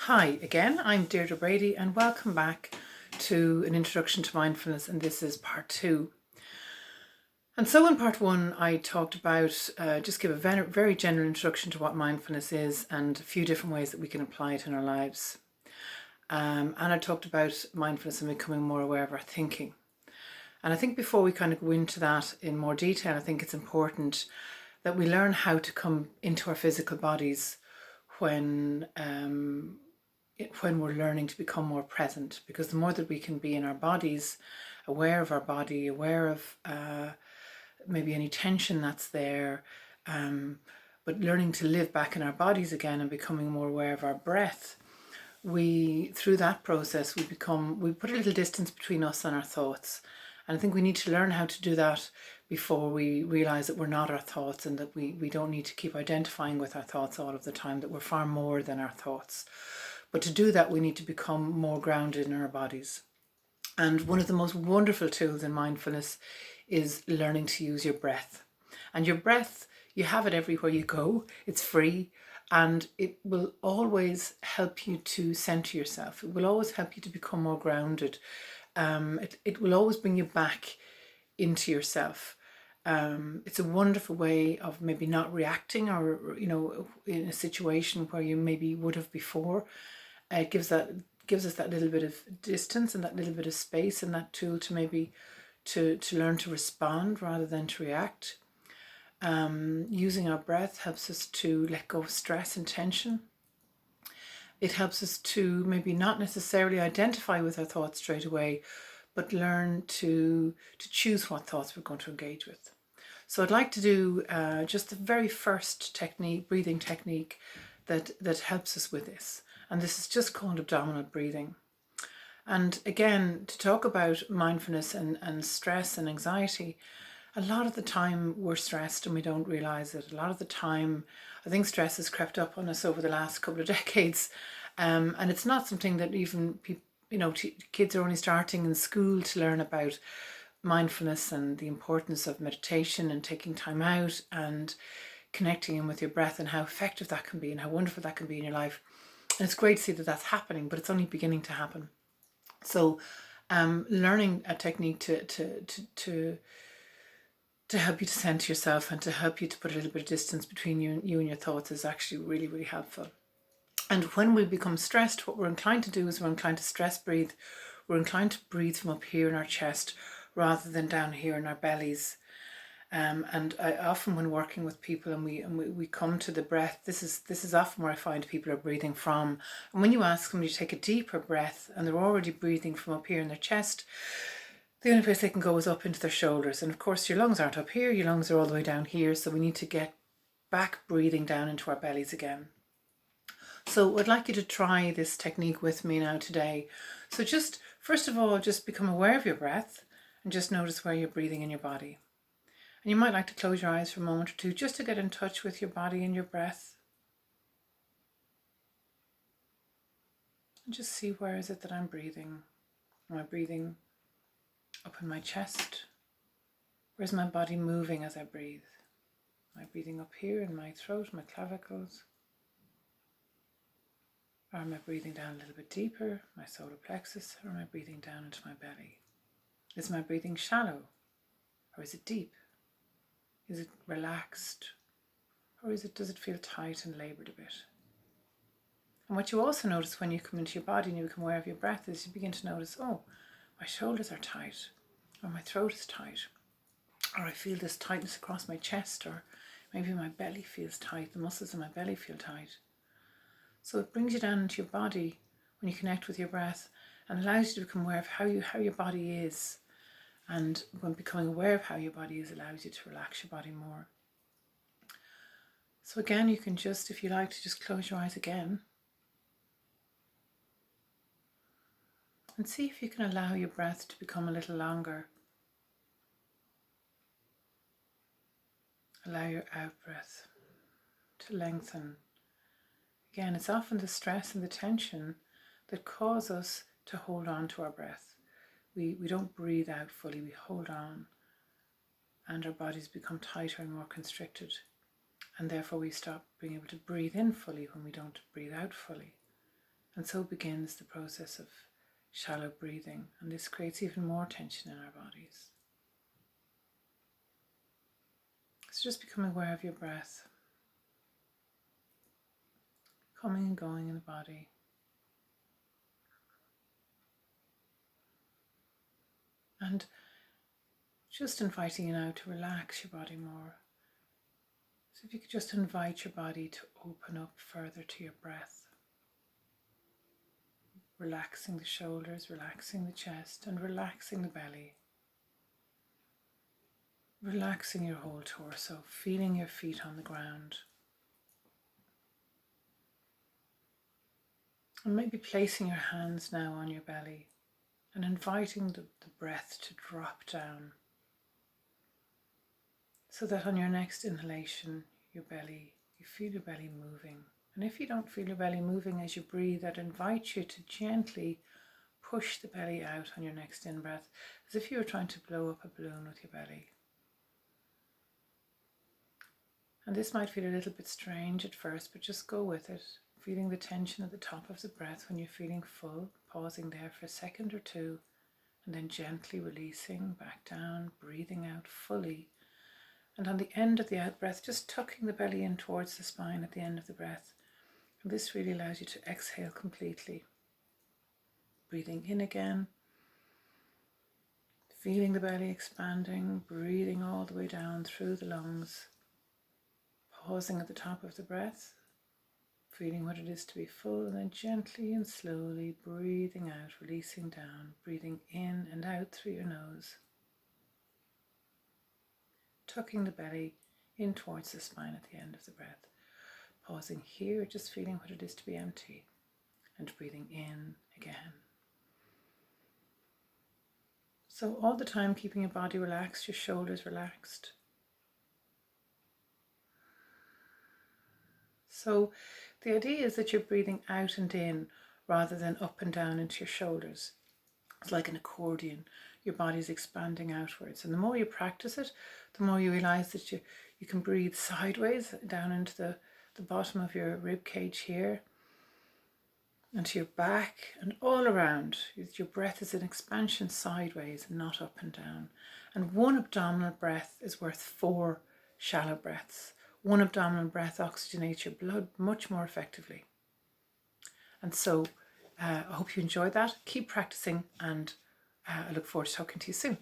Hi again, I'm Deirdre Brady and welcome back to an introduction to mindfulness, and this is part 2. And so in part 1 I talked about, just give a very general introduction to what mindfulness is and a few different ways that we can apply it in our lives. And I talked about mindfulness and becoming more aware of our thinking. And I think before we kind of go into that in more detail, I think it's important that we learn how to come into our physical bodies when we're learning to become more present, because the more that we can be in our bodies, aware of our body, aware of maybe any tension that's there, but learning to live back in our bodies again and becoming more aware of our breath, through that process we put a little distance between us and our thoughts. And I think we need to learn how to do that before we realize that we're not our thoughts, and that we don't need to keep identifying with our thoughts all of the time, that we're far more than our thoughts. But to do that, we need to become more grounded in our bodies. And one of the most wonderful tools in mindfulness is learning to use your breath. And your breath, you have it everywhere you go. It's free, and it will always help you to center yourself. It will always help you to become more grounded. It will always bring you back into yourself. It's a wonderful way of maybe not reacting, or in a situation where you maybe would have before. It gives us that little bit of distance and that little bit of space, and that tool to maybe to learn to respond rather than to react. Using our breath helps us to let go of stress and tension. It helps us to maybe not necessarily identify with our thoughts straight away, but learn to choose what thoughts we're going to engage with. So I'd like to do just the very first technique, breathing technique, that helps us with this. And this is just called abdominal breathing. And again, to talk about mindfulness and stress and anxiety, a lot of the time we're stressed and we don't realize it. A lot of the time, I think stress has crept up on us over the last couple of decades. And it's not something that even people, kids are only starting in school to learn about mindfulness and the importance of meditation and taking time out and connecting in with your breath, and how effective that can be and how wonderful that can be in your life. And it's great to see that that's happening, but it's only beginning to happen. So learning a technique to help you to center yourself and to help you to put a little bit of distance between you and your thoughts is actually really, really helpful. And when we become stressed, what we're inclined to do is we're inclined to stress breathe. We're inclined to breathe from up here in our chest rather than down here in our bellies. And I often, when working with people and we come to the breath, this is often where I find people are breathing from. And when you ask them to take a deeper breath and they're already breathing from up here in their chest, the only place they can go is up into their shoulders. And of course your lungs aren't up here, your lungs are all the way down here. So we need to get back breathing down into our bellies again. So I'd like you to try this technique with me now today. So just, first of all, just become aware of your breath and just notice where you're breathing in your body. And you might like to close your eyes for a moment or two just to get in touch with your body and your breath. And just see, where is it that I'm breathing? Am I breathing up in my chest? Where's my body moving as I breathe? Am I breathing up here in my throat, my clavicles? Or am I breathing down a little bit deeper, my solar plexus? Or am I breathing down into my belly? Is my breathing shallow? Or is it deep? Is it relaxed? Or does it feel tight and laboured a bit? And what you also notice when you come into your body and you become aware of your breath is you begin to notice, oh, my shoulders are tight, or my throat is tight, or I feel this tightness across my chest, or maybe my belly feels tight, the muscles in my belly feel tight. So it brings you down into your body when you connect with your breath, and allows you to become aware of how your body is. And when becoming aware of how your body is allows you to relax your body more. So again, you can just, if you like, to just close your eyes again. And see if you can allow your breath to become a little longer. Allow your out breath to lengthen. Again, it's often the stress and the tension that cause us to hold on to our breath. We don't breathe out fully, we hold on, and our bodies become tighter and more constricted. And therefore we stop being able to breathe in fully when we don't breathe out fully. And so begins the process of shallow breathing, and this creates even more tension in our bodies. So just become aware of your breath, coming and going in the body. And just inviting you now to relax your body more. So if you could just invite your body to open up further to your breath. Relaxing the shoulders, relaxing the chest, and relaxing the belly. Relaxing your whole torso, feeling your feet on the ground. And maybe placing your hands now on your belly and inviting the breath to drop down. So that on your next inhalation, you feel your belly moving. And if you don't feel your belly moving as you breathe, I'd invite you to gently push the belly out on your next in-breath, as if you were trying to blow up a balloon with your belly. And this might feel a little bit strange at first, but just go with it, feeling the tension at the top of the breath when you're feeling full, pausing there for a second or two, and then gently releasing back down, breathing out fully. And on the end of the out-breath, just tucking the belly in towards the spine at the end of the breath. And this really allows you to exhale completely. Breathing in again, feeling the belly expanding, breathing all the way down through the lungs, pausing at the top of the breath, feeling what it is to be full, and then gently and slowly breathing out, releasing down, breathing in and out through your nose. Tucking the belly in towards the spine at the end of the breath. Pausing here, just feeling what it is to be empty, and breathing in again. So all the time keeping your body relaxed, your shoulders relaxed. So the idea is that you're breathing out and in rather than up and down into your shoulders. It's like an accordion. Your body's expanding outwards. And the more you practice it, the more you realize that you can breathe sideways down into the bottom of your rib cage here, and to your back and all around. Your breath is an expansion sideways and not up and down. And one abdominal breath is worth 4 shallow breaths. One abdominal breath oxygenates your blood much more effectively. And so I hope you enjoyed that. Keep practicing, and I look forward to talking to you soon.